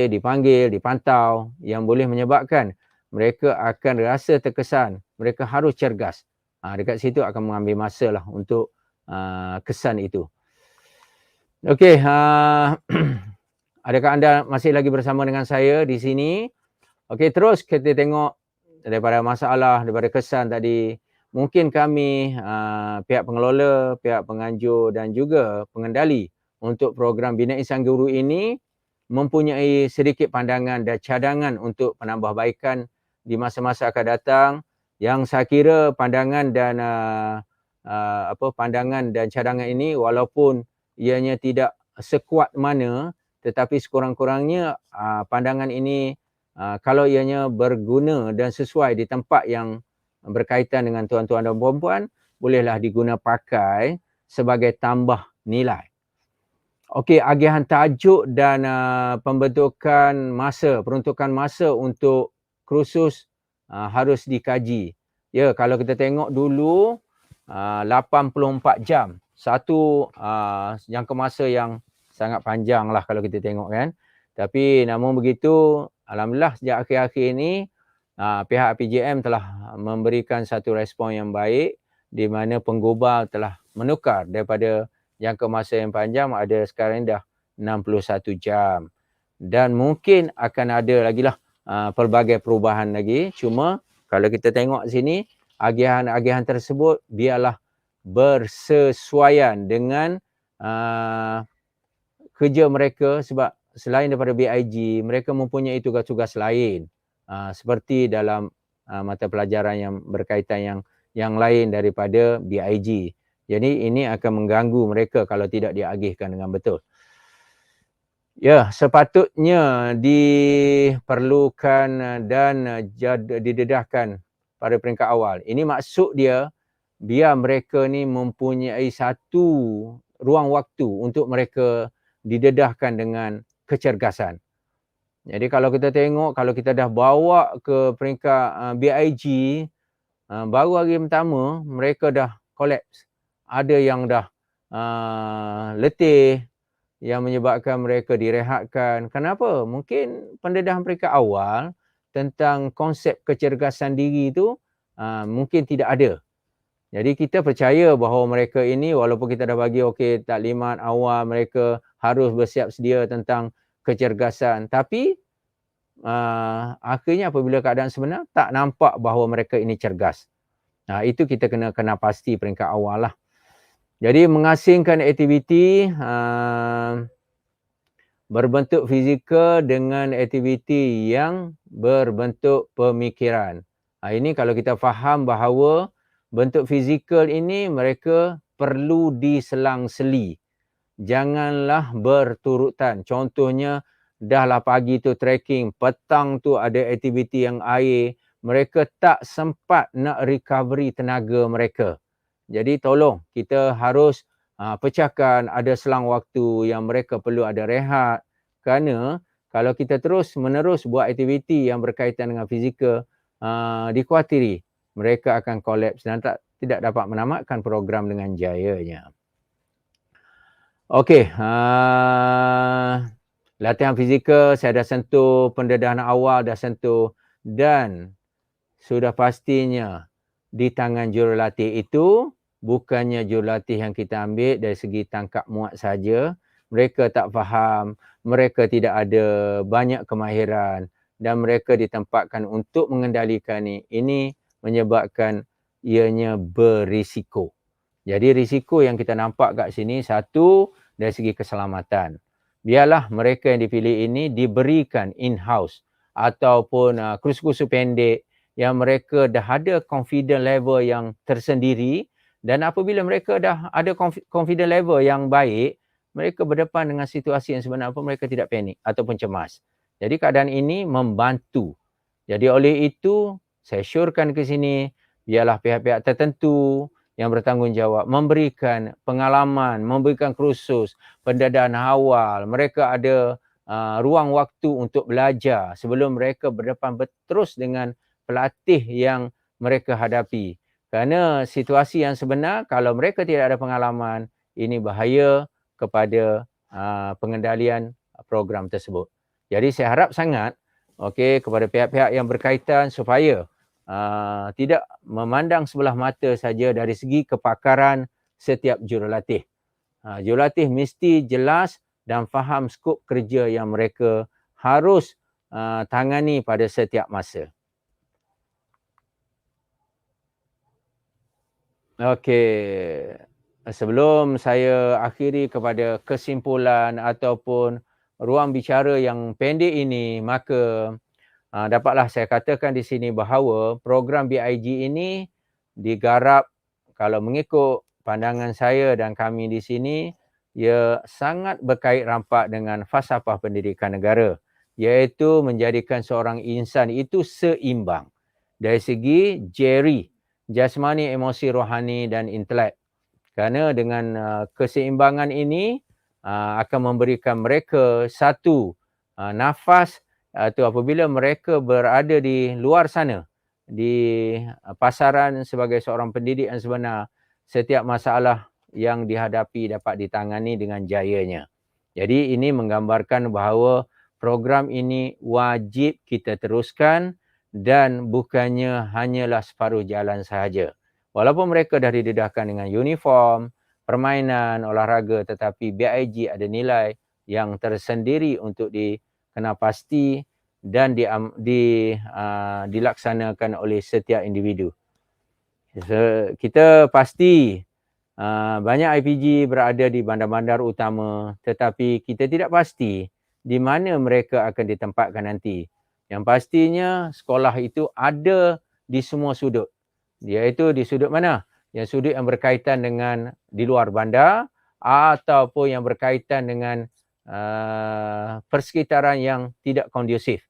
Speaker 2: dipanggil, dipantau, yang boleh menyebabkan mereka akan rasa terkesan, mereka harus cergas. Dekat situ akan mengambil masa lah untuk kesan itu. Okey, adakah anda masih lagi bersama dengan saya di sini? Okey, terus kita tengok daripada masalah, daripada kesan tadi. Mungkin kami, pihak pengelola, pihak penganjur dan juga pengendali untuk program Bina Insan Guru ini mempunyai sedikit pandangan dan cadangan untuk penambahbaikan di masa-masa akan datang, yang saya kira pandangan dan pandangan dan cadangan ini walaupun ianya tidak sekuat mana, tetapi sekurang-kurangnya pandangan ini kalau ianya berguna dan sesuai di tempat yang berkaitan dengan tuan-tuan dan puan-puan, bolehlah diguna pakai sebagai tambah nilai. Okey, agihan tajuk dan pembentukan masa, peruntukan masa untuk kursus harus dikaji. Ya, kalau kita tengok dulu 84 jam. Satu jangka masa yang sangat panjang lah kalau kita tengok kan. Tapi namun begitu, alhamdulillah sejak akhir-akhir ini pihak PJM telah memberikan satu respon yang baik di mana penggubal telah menukar daripada jangka masa yang panjang, ada sekarang dah 61 jam. Dan mungkin akan ada lagi lah pelbagai perubahan lagi. Cuma kalau kita tengok sini, agihan-agihan tersebut biarlah bersesuaian dengan kerja mereka, sebab selain daripada BIG, mereka mempunyai tugas-tugas lain seperti dalam mata pelajaran yang berkaitan yang lain daripada BIG. Jadi ini akan mengganggu mereka kalau tidak diagihkan dengan betul. Ya, sepatutnya diperlukan dan didedahkan pada peringkat awal. Ini maksud dia biar mereka ni mempunyai satu ruang waktu untuk mereka didedahkan dengan kecergasan. Jadi kalau kita tengok, kalau kita dah bawa ke peringkat BIG, baru hari pertama mereka dah collapse. Ada yang dah letih, yang menyebabkan mereka direhatkan. Kenapa? Mungkin pendedahan peringkat awal tentang konsep kecergasan diri itu mungkin tidak ada. Jadi kita percaya bahawa mereka ini, walaupun kita dah bagi taklimat awal, mereka harus bersiap sedia tentang kecergasan, tapi akhirnya apabila keadaan sebenar, tak nampak bahawa mereka ini cergas. Itu kita kena pasti peringkat awal lah. Jadi mengasingkan aktiviti berbentuk fizikal dengan aktiviti yang berbentuk pemikiran. Ini kalau kita faham bahawa bentuk fizikal ini mereka perlu diselang-seli. Janganlah berturutan. Contohnya, dahlah pagi tu trekking, petang tu ada aktiviti yang air, mereka tak sempat nak recovery tenaga mereka. Jadi tolong kita harus pecahkan, ada selang waktu yang mereka perlu ada rehat. Kerana kalau kita terus menerus buat aktiviti yang berkaitan dengan fizikal, dikhawatiri mereka akan kolaps dan tidak dapat menamatkan program dengan jayanya. Okey, latihan fizikal saya dah sentuh, pendedahan awal dah sentuh, dan sudah pastinya di tangan jurulatih itu bukannya jurulatih yang kita ambil dari segi tangkap muat saja. Mereka tak faham, mereka tidak ada banyak kemahiran dan mereka ditempatkan untuk mengendalikan ni. Ini menyebabkan ianya berisiko. Jadi risiko yang kita nampak kat sini, satu, dari segi keselamatan. Biarlah mereka yang dipilih ini diberikan in-house ataupun kursus-kursus pendek yang mereka dah ada confident level yang tersendiri, dan apabila mereka dah ada confident level yang baik, mereka berdepan dengan situasi yang sebenar pun mereka tidak panik ataupun cemas. Jadi keadaan ini membantu. Jadi oleh itu, saya syorkan ke sini, biarlah pihak-pihak tertentu yang bertanggungjawab memberikan pengalaman, memberikan kursus, pendedahan awal. Mereka ada ruang waktu untuk belajar sebelum mereka berdepan terus dengan pelatih yang mereka hadapi. Kerana situasi yang sebenar, kalau mereka tidak ada pengalaman, ini bahaya kepada pengendalian program tersebut. Jadi saya harap sangat kepada pihak-pihak yang berkaitan supaya tidak memandang sebelah mata saja dari segi kepakaran setiap jurulatih. Jurulatih mesti jelas dan faham skop kerja yang mereka harus tangani pada setiap masa. Okey, sebelum saya akhiri kepada kesimpulan ataupun ruang bicara yang pendek ini, maka dapatlah saya katakan di sini bahawa program BIG ini digarap, kalau mengikut pandangan saya dan kami di sini, ia sangat berkait rampat dengan falsafah pendidikan negara, iaitu menjadikan seorang insan itu seimbang dari segi jasmani, emosi, rohani dan intelek. Kerana dengan keseimbangan ini akan memberikan mereka satu nafas atau apabila mereka berada di luar sana, di pasaran sebagai seorang pendidik yang sebenar, setiap masalah yang dihadapi dapat ditangani dengan jayanya. Jadi ini menggambarkan bahawa program ini wajib kita teruskan dan bukannya hanyalah separuh jalan sahaja. Walaupun mereka dah didedahkan dengan uniform, permainan, olahraga, tetapi BIG ada nilai yang tersendiri untuk dikenapasti dan dilaksanakan oleh setiap individu. Kita pasti Banyak IPG berada di bandar-bandar utama, tetapi kita tidak pasti di mana mereka akan ditempatkan nanti. Yang pastinya sekolah itu ada di semua sudut. Iaitu di sudut mana? Yang sudut yang berkaitan dengan di luar bandar ataupun yang berkaitan dengan persekitaran yang tidak kondusif.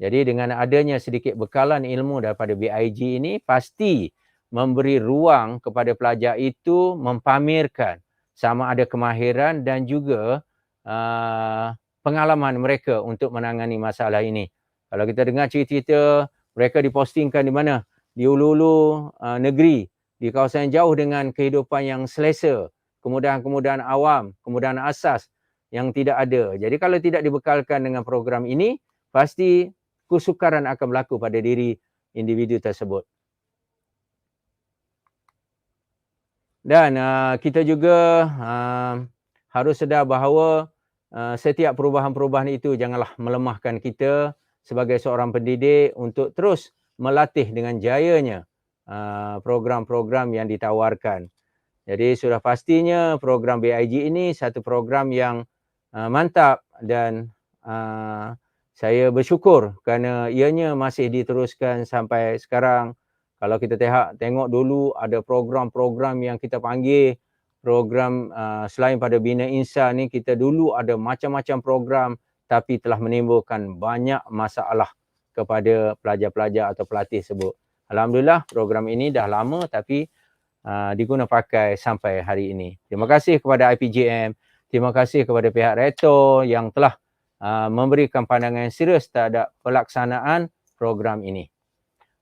Speaker 2: Jadi dengan adanya sedikit bekalan ilmu daripada BIG ini, pasti memberi ruang kepada pelajar itu mempamerkan sama ada kemahiran dan juga pengalaman mereka untuk menangani masalah ini. Kalau kita dengar cerita-cerita mereka dipostingkan di mana? Di ulu-ulu negeri, di kawasan jauh dengan kehidupan yang selesa, kemudahan-kemudahan awam, kemudahan asas yang tidak ada. Jadi kalau tidak dibekalkan dengan program ini, pasti kesukaran akan berlaku pada diri individu tersebut. Dan kita juga harus sedar bahawa setiap perubahan-perubahan itu janganlah melemahkan kita sebagai seorang pendidik untuk terus melatih dengan jayanya program-program yang ditawarkan. Jadi sudah pastinya program BIG ini satu program yang mantap dan saya bersyukur kerana ianya masih diteruskan sampai sekarang. Kalau kita tengok dulu ada program-program yang kita panggil program selain pada Bina Insan ni, kita dulu ada macam-macam program tapi telah menimbulkan banyak masalah kepada pelajar-pelajar atau pelatih tersebut. Alhamdulillah program ini dah lama tapi diguna pakai sampai hari ini. Terima kasih kepada IPJM, terima kasih kepada pihak rektor yang telah memberikan pandangan yang serius terhadap pelaksanaan program ini.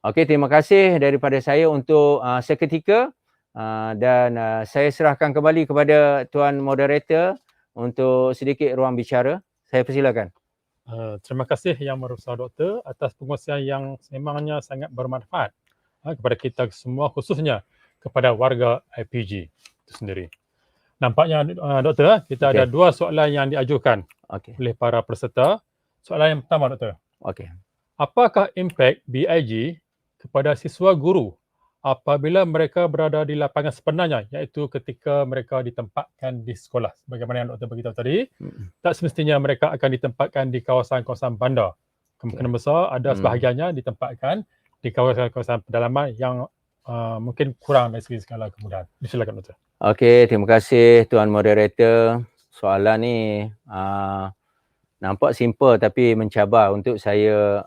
Speaker 2: Okey, terima kasih daripada saya untuk seketika dan saya serahkan kembali kepada Tuan Moderator untuk sedikit ruang bicara. Saya persilakan.
Speaker 1: Terima kasih Yang Berbesar Doktor atas pengusian yang sememangnya sangat bermanfaat kepada kita semua, khususnya kepada warga IPG itu sendiri. Nampaknya Doktor, kita ada dua soalan yang diajukan oleh para peserta. Soalan yang pertama Doktor. Apakah impak BIG kepada siswa guru apabila mereka berada di lapangan sebenarnya, iaitu ketika mereka ditempatkan di sekolah? Sebagaimana yang Doktor beritahu tadi, tak semestinya mereka akan ditempatkan di kawasan-kawasan bandar. Kemungkinan besar ada sebahagiannya ditempatkan di kawasan-kawasan pedalaman yang mungkin kurang dari segi skala kemudahan. Silakan Doktor.
Speaker 2: Okey, terima kasih Tuan Moderator. Soalan ni nampak simple tapi mencabar untuk saya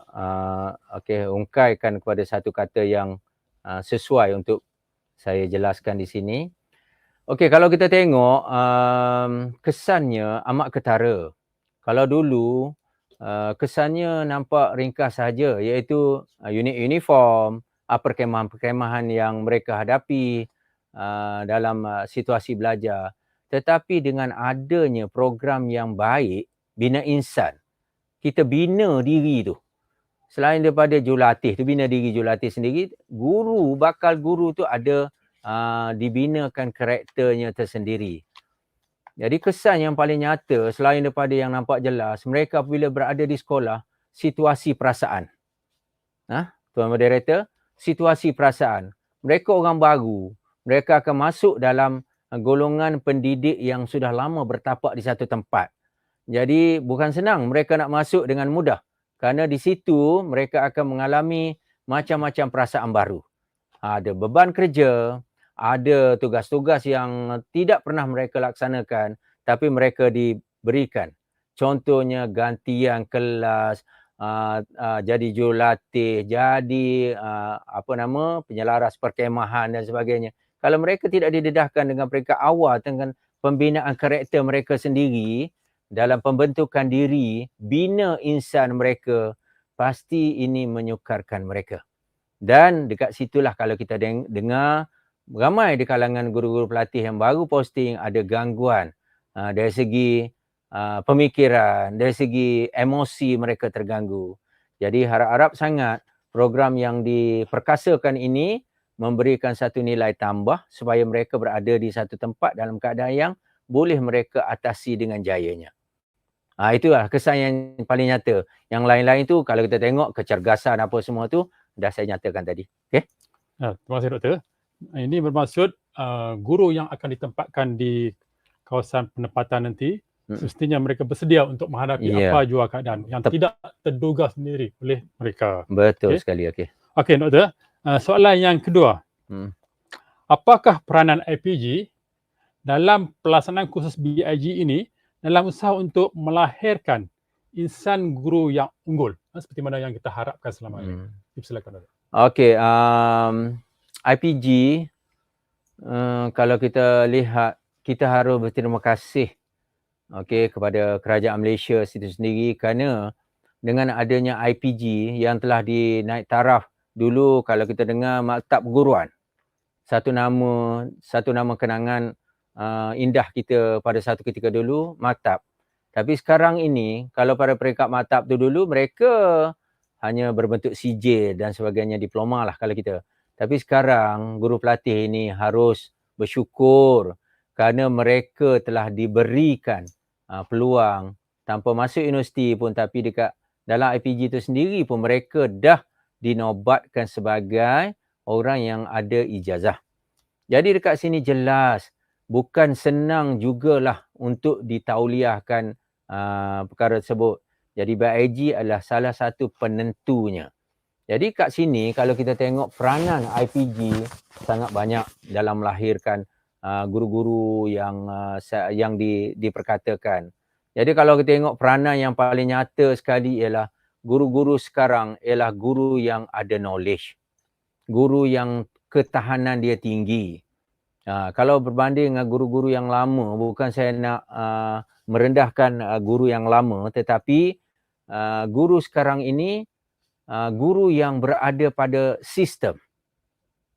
Speaker 2: ungkaikan kepada satu kata yang sesuai untuk saya jelaskan di sini. Okey, kalau kita tengok kesannya amat ketara. Kalau dulu kesannya nampak ringkas sahaja, iaitu unit uniform, perkemahan-perkemahan yang mereka hadapi dalam situasi belajar. Tetapi dengan adanya program yang baik, Bina Insan, kita bina diri tu. Selain daripada jurulatih tu, bina diri jurulatih sendiri, bakal guru tu ada dibinakan karakternya tersendiri. Jadi kesan yang paling nyata selain daripada yang nampak jelas, mereka apabila berada di sekolah, situasi perasaan. Tuan Moderator, situasi perasaan. Mereka orang baru, mereka akan masuk dalam golongan pendidik yang sudah lama bertapak di satu tempat. Jadi bukan senang mereka nak masuk dengan mudah. Kerana di situ mereka akan mengalami macam-macam perasaan baru. Ada beban kerja, ada tugas-tugas yang tidak pernah mereka laksanakan tapi mereka diberikan. Contohnya gantian kelas, jadi jurulatih, jadi penyelaras perkemahan dan sebagainya. Kalau mereka tidak didedahkan dengan peringkat awal dengan pembinaan karakter mereka sendiri dalam pembentukan diri, bina insan mereka, pasti ini menyukarkan mereka. Dan dekat situlah kalau kita dengar ramai di kalangan guru-guru pelatih yang baru posting ada gangguan dari segi pemikiran, dari segi emosi mereka terganggu. Jadi harap-harap sangat program yang diperkasakan ini memberikan satu nilai tambah supaya mereka berada di satu tempat dalam keadaan yang boleh mereka atasi dengan jayanya. Itulah kesan yang paling nyata. Yang lain-lain tu kalau kita tengok kecergasan apa semua tu dah saya nyatakan tadi. Okey.
Speaker 1: Terima kasih Doktor. Ini bermaksud guru yang akan ditempatkan di kawasan penempatan nanti,
Speaker 2: Mm.
Speaker 1: semestinya mereka bersedia untuk menghadapi
Speaker 2: Ya,
Speaker 1: apa jua keadaan yang
Speaker 2: Tep-
Speaker 1: tidak terduga sendiri oleh mereka.
Speaker 2: betul
Speaker 1: Okey.
Speaker 2: sekali. Okey.
Speaker 1: Okey, Doktor. Soalan yang kedua,
Speaker 2: Hmm.
Speaker 1: apakah peranan IPG dalam pelaksanaan kursus BIG ini dalam usaha untuk melahirkan insan guru yang unggul, seperti mana yang kita harapkan selama ini? Silakan, Doktor.
Speaker 2: Okey, IPG, kalau kita lihat, kita harus berterima kasih kepada kerajaan Malaysia itu sendiri, kerana dengan adanya IPG yang telah dinaik taraf. Dulu kalau kita dengar Maktab Perguruan, satu nama kenangan indah kita pada satu ketika dulu, maktab. Tapi sekarang ini, kalau pada peringkat maktab tu dulu, mereka hanya berbentuk sijil dan sebagainya, diploma lah kalau kita. Tapi sekarang, guru pelatih ini harus bersyukur kerana mereka telah diberikan peluang tanpa masuk universiti pun, tapi dekat dalam IPG itu sendiri pun mereka dah dinobatkan sebagai orang yang ada ijazah. Jadi dekat sini jelas, bukan senang jugalah untuk ditauliahkan perkara tersebut. Jadi BIG adalah salah satu penentunya. Jadi kat sini kalau kita tengok peranan IPG sangat banyak dalam melahirkan guru-guru yang diperkatakan. Jadi kalau kita tengok peranan yang paling nyata sekali ialah guru-guru sekarang ialah guru yang ada knowledge. Guru yang ketahanan dia tinggi. Kalau berbanding dengan guru-guru yang lama, bukan saya nak merendahkan guru yang lama, tetapi guru sekarang ini guru yang berada pada sistem.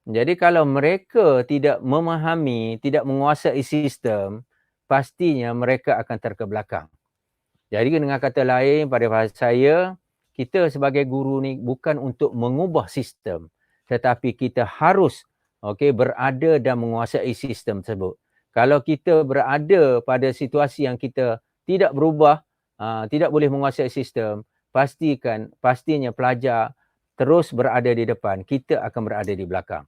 Speaker 2: Jadi kalau mereka tidak memahami, tidak menguasai sistem, pastinya mereka akan terkebelakang. Jadi dengan kata lain, pada bahasa saya, kita sebagai guru ni bukan untuk mengubah sistem, tetapi kita harus berada dan menguasai sistem tersebut. Kalau kita berada pada situasi yang kita tidak berubah, tidak boleh menguasai sistem, pastinya pelajar terus berada di depan, kita akan berada di belakang.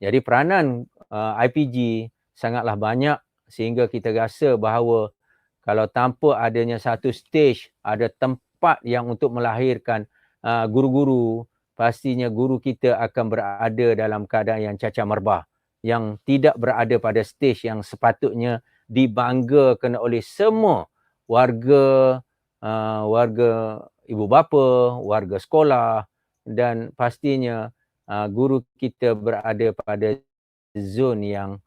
Speaker 2: Jadi peranan IPG sangatlah banyak sehingga kita rasa bahawa kalau tanpa adanya satu stage, ada tempat yang untuk melahirkan guru-guru, pastinya guru kita akan berada dalam keadaan yang cacah merbah, yang tidak berada pada stage yang sepatutnya dibanggakan oleh semua warga ibu bapa, warga sekolah, dan pastinya guru kita berada pada zon yang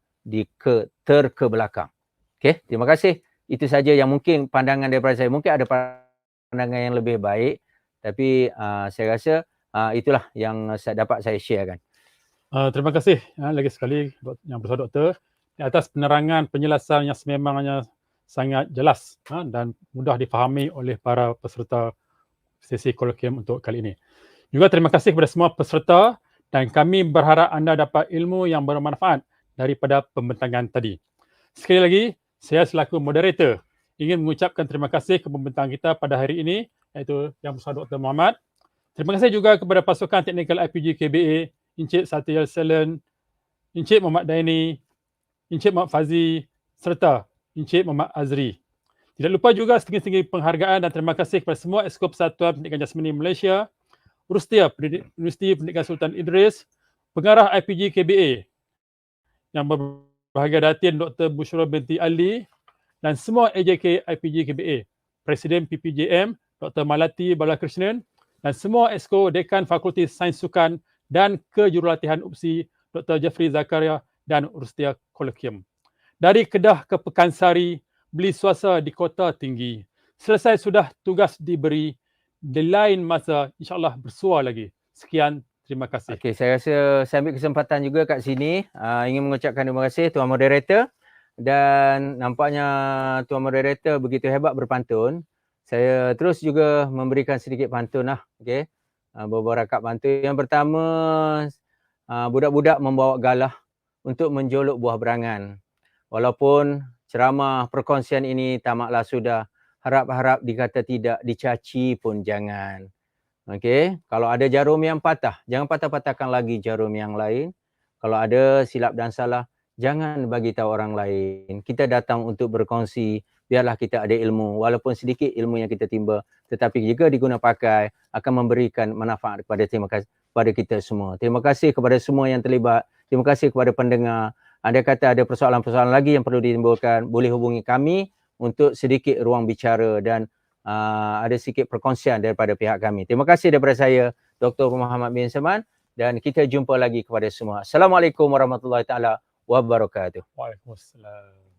Speaker 2: terkebelakang. Okey, terima kasih. Itu saja yang mungkin pandangan daripada saya. Mungkin ada pandangan yang lebih baik, tapi saya rasa itulah yang dapat saya sharekan.
Speaker 1: Terima kasih lagi sekali Yang Besar Doktor di atas penerangan penjelasan yang sememangnya sangat jelas dan mudah difahami oleh para peserta sesi kolokium untuk kali ini. Juga terima kasih kepada semua peserta dan kami berharap anda dapat ilmu yang bermanfaat daripada pembentangan tadi. Sekali lagi, saya selaku moderator ingin mengucapkan terima kasih ke pembentang kita pada hari ini, iaitu Yang Besar Dr. Muhammad. Terima kasih juga kepada pasukan teknikal IPG KBA, Encik Satya Selen, Encik Muhammad Daini, Encik Muhammad Fazi, serta Encik Muhammad Azri. Tidak lupa juga setinggi-tinggi penghargaan dan terima kasih kepada semua Exco Persatuan Pendidikan Jasmani Malaysia, Rustia Universiti Pendidikan Sultan Idris, pengarah IPG KBA, yang berbahagia Datin Dr. Bushra binti Ali dan semua AJK IPG KBA, Presiden PPJM Dr. Malati Balakrishnan dan semua Exco Dekan Fakulti Sains Sukan dan Kejurulatihan UPSI Dr. Jeffrey Zakaria dan Rustia Kolokium. Dari Kedah ke Pekansari, beli suasa di Kota Tinggi. Selesai sudah tugas diberi, di lain masa insyaAllah bersua lagi. Sekian, terima kasih.
Speaker 2: Okey, saya rasa saya ambil kesempatan juga kat sini ingin mengucapkan terima kasih Tuan Moderator, dan nampaknya Tuan Moderator begitu hebat berpantun. Saya terus juga memberikan sedikit pantun lah, okey. Beberapa rakat pantun. Yang pertama, budak-budak membawa galah untuk menjolok buah berangan. Walaupun ceramah perkongsian ini tamatlah sudah, harap-harap dikata tidak, dicaci pun jangan. Okey, kalau ada jarum yang patah, jangan patah-patahkan lagi jarum yang lain. Kalau ada silap dan salah, Jangan bagi tahu orang lain. Kita datang untuk berkongsi, biarlah kita ada ilmu. Walaupun sedikit ilmu yang kita timba, tetapi jika diguna pakai, akan memberikan manfaat kepada kita semua. Terima kasih kepada semua yang terlibat. Terima kasih kepada pendengar. Anda kata ada persoalan-persoalan lagi yang perlu ditimbulkan, boleh hubungi kami untuk sedikit ruang bicara dan ada sedikit perkongsian daripada pihak kami. Terima kasih daripada saya, Dr. Muhammad bin Saman, dan kita jumpa lagi kepada semua. Assalamualaikum warahmatullahi taala wabarakatuh.
Speaker 1: Waalaikumsalam.